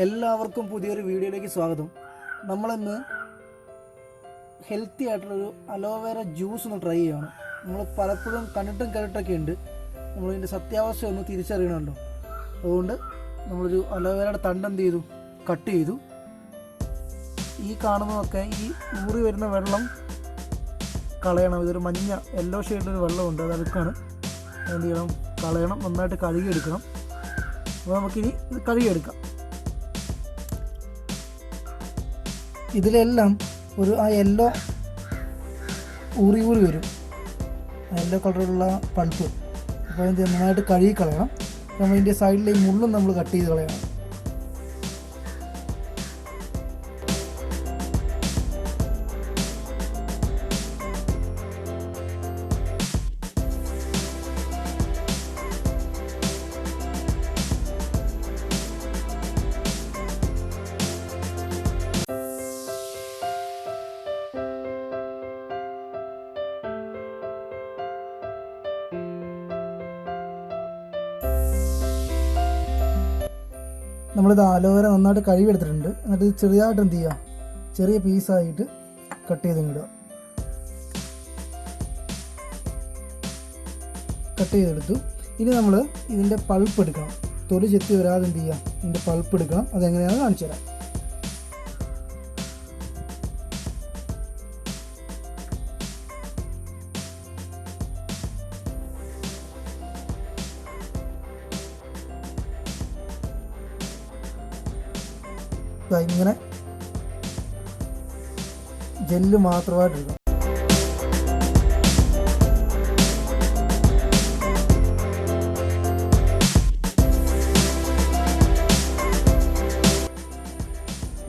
എല്ലാവർക്കും പുതിയൊരു വീഡിയോയിലേക്ക് സ്വാഗതം. നമ്മളിന്ന് ഹെൽത്തി ആയിട്ടുള്ളൊരു അലോവേര ജ്യൂസ് ഒന്ന് ട്രൈ ചെയ്യണം. നമ്മൾ പലപ്പോഴും കണ്ടിട്ടും കേട്ടിട്ടൊക്കെ ഉണ്ട്. നമ്മളിതിൻ്റെ സത്യാവസ്ഥ ഒന്ന് തിരിച്ചറിയണമല്ലോ. അതുകൊണ്ട് നമ്മളൊരു അലോവേരയുടെ തണ്ട് എന്ത് ചെയ്തു, കട്ട് ചെയ്തു. ഈ കാണുന്നതൊക്കെ ഈ ഊറി വരുന്ന വെള്ളം കളയണം. ഇതൊരു മഞ്ഞ യെല്ലോ ഷെയ്ഡിലൊരു വെള്ളമുണ്ട്, അത് അഴുക്കാണ്. എന്ത് ചെയ്യണം, കളയണം, നന്നായിട്ട് കഴുകിയെടുക്കണം. അപ്പോൾ നമുക്കിനി ഇത് കഴുകിയെടുക്കാം. ഇതിലെല്ലാം ഒരു ആ യെല്ലോ ഊറി വരും, യെല്ലോ കളറുള്ള പൾപ്പ്. അപ്പോൾ അതിൻ്റെ നന്നായിട്ട് കഴുകി കളയണം. നമ്മൾ ഇതിൻ്റെ സൈഡിലെ ഈ മുള്ളും നമ്മൾ കട്ട് ചെയ്ത് കളയണം. നമ്മളിത് അലോവേര നന്നായിട്ട് കഴുകിയെടുത്തിട്ടുണ്ട്. എന്നിട്ട് ഇത് ചെറിയതായിട്ട് എന്ത് ചെയ്യുക, ചെറിയ പീസായിട്ട് കട്ട് ചെയ്തിടുക. കട്ട് ചെയ്തെടുത്തു. ഇനി നമ്മൾ ഇതിൻ്റെ പൾപ്പ് എടുക്കണം. തൊലി ചെത്തി വരാതെ എന്ത് ചെയ്യുക, ഇതിൻ്റെ പൾപ്പ് എടുക്കണം. അതെങ്ങനെയാണെന്ന് കാണിച്ചു തരാം. ഇങ്ങനെ ജെല്ല് മാത്രമായിട്ട് എടുക്കണം.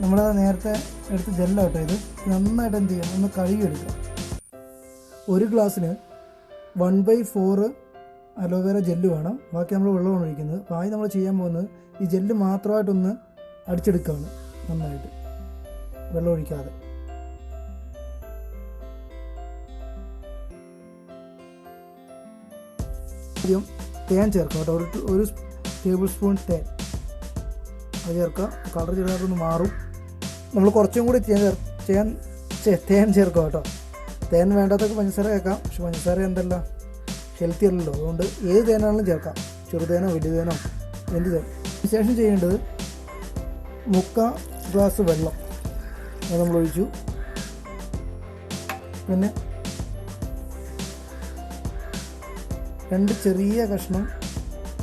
നമ്മൾ നേരത്തെ എടുത്ത് ജെല്ലാട്ടോ ഇത്. നന്നായിട്ട് എന്ത് ചെയ്യണം, ഒന്ന് കഴുകിയെടുക്കുക. ഒരു ഗ്ലാസ്സിന് 1/4 അലോവേര ജെല്ല് വേണം. ബാക്കി നമ്മൾ വെള്ളമാണ് ഒഴിക്കുന്നത്. അപ്പോൾ ആദ്യം നമ്മൾ ചെയ്യാൻ പോകുന്നത് ഈ ജെല്ല് മാത്രമായിട്ടൊന്ന് അടിച്ചെടുക്കുകയാണ്, നന്നായിട്ട് വെള്ളം ഒഴിക്കാതെ. ആദ്യം തേൻ ചേർക്കാം കേട്ടോ. ഒരു ടേബിൾ സ്പൂൺ തേൻ അത് ചേർക്കുക. കളർ ചെറുതായിട്ടൊന്ന് മാറും. നമ്മൾ കുറച്ചും കൂടി തേൻ ചേർക്കാം കേട്ടോ. തേൻ വേണ്ടാത്തൊക്കെ പഞ്ചസാര കേൾക്കാം. പക്ഷെ പഞ്ചസാര എന്തല്ല, ഹെൽത്തി അല്ലല്ലോ. അതുകൊണ്ട് ഏത് തേനാണെങ്കിലും ചേർക്കാം, ചെറുതേനോ വലിയ തേനോ എന്ത് തേൻ. അതിനുശേഷം ചെയ്യേണ്ടത് 3/4 ഗ്ലാസ് വെള്ളം അത് നമ്മൾ ഒഴിച്ചു. പിന്നെ 2 ചെറിയ കഷ്ണം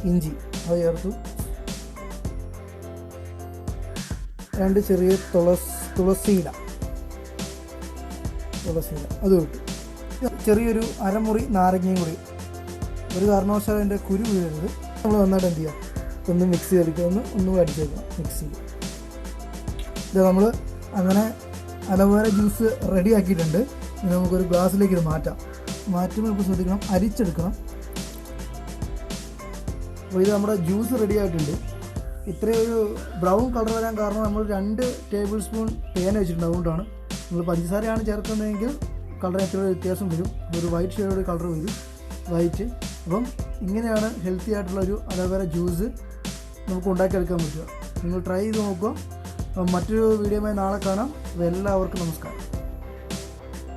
ഇഞ്ചി അത് ചേർത്തു. 2 ചെറിയ തുളസിയില അത് ഇട്ടു. ചെറിയൊരു അരമുറി നാരങ്ങയും കൂടി. ഒരു കാരണവശാലും അതിൻ്റെ കുരു വീഴരുത്. നമ്മൾ നന്നായിട്ട് എന്ത് ചെയ്യുക, ഒന്ന് മിക്സ് ചെയ്തെടുക്കുക. ഒന്നും അടിച്ചേക്കാം മിക്സിയിൽ. ഇത് നമ്മൾ അങ്ങനെ അലോവേര ജ്യൂസ് റെഡി ആക്കിയിട്ടുണ്ട്. ഇനി നമുക്കൊരു ഗ്ലാസ്സിലേക്ക് ഇത് മാറ്റുമ്പോൾ ഇപ്പോൾ ശ്രദ്ധിക്കണം, അരിച്ചെടുക്കണം. അപ്പോൾ ഇത് നമ്മുടെ ജ്യൂസ് റെഡി ആയിട്ടുണ്ട്. ഇത്രയൊരു ബ്രൗൺ കളർ വരാൻ കാരണം നമ്മൾ 2 ടേബിൾ സ്പൂൺ തേൻ വെച്ചിട്ടുണ്ട്. അതുകൊണ്ടാണ്. നമ്മൾ പഞ്ചസാരയാണ് ചേർക്കുന്നതെങ്കിൽ കളർ എത്ര വ്യത്യാസം വരും. ഒരു വൈറ്റ് ഷെയ്ഡ് കളർ വരും, വൈറ്റ്. അപ്പം ഇങ്ങനെയാണ് ഹെൽത്തി ആയിട്ടുള്ളൊരു അലോവേര ജ്യൂസ് നമുക്ക് ഉണ്ടാക്കിയെടുക്കാൻ പറ്റുക. നിങ്ങൾ ട്രൈ ചെയ്ത് നോക്കുക. മറ്റൊരു വീഡിയോയുമായി നാളെ കാണാം. എല്ലാവർക്കും നമസ്കാരം.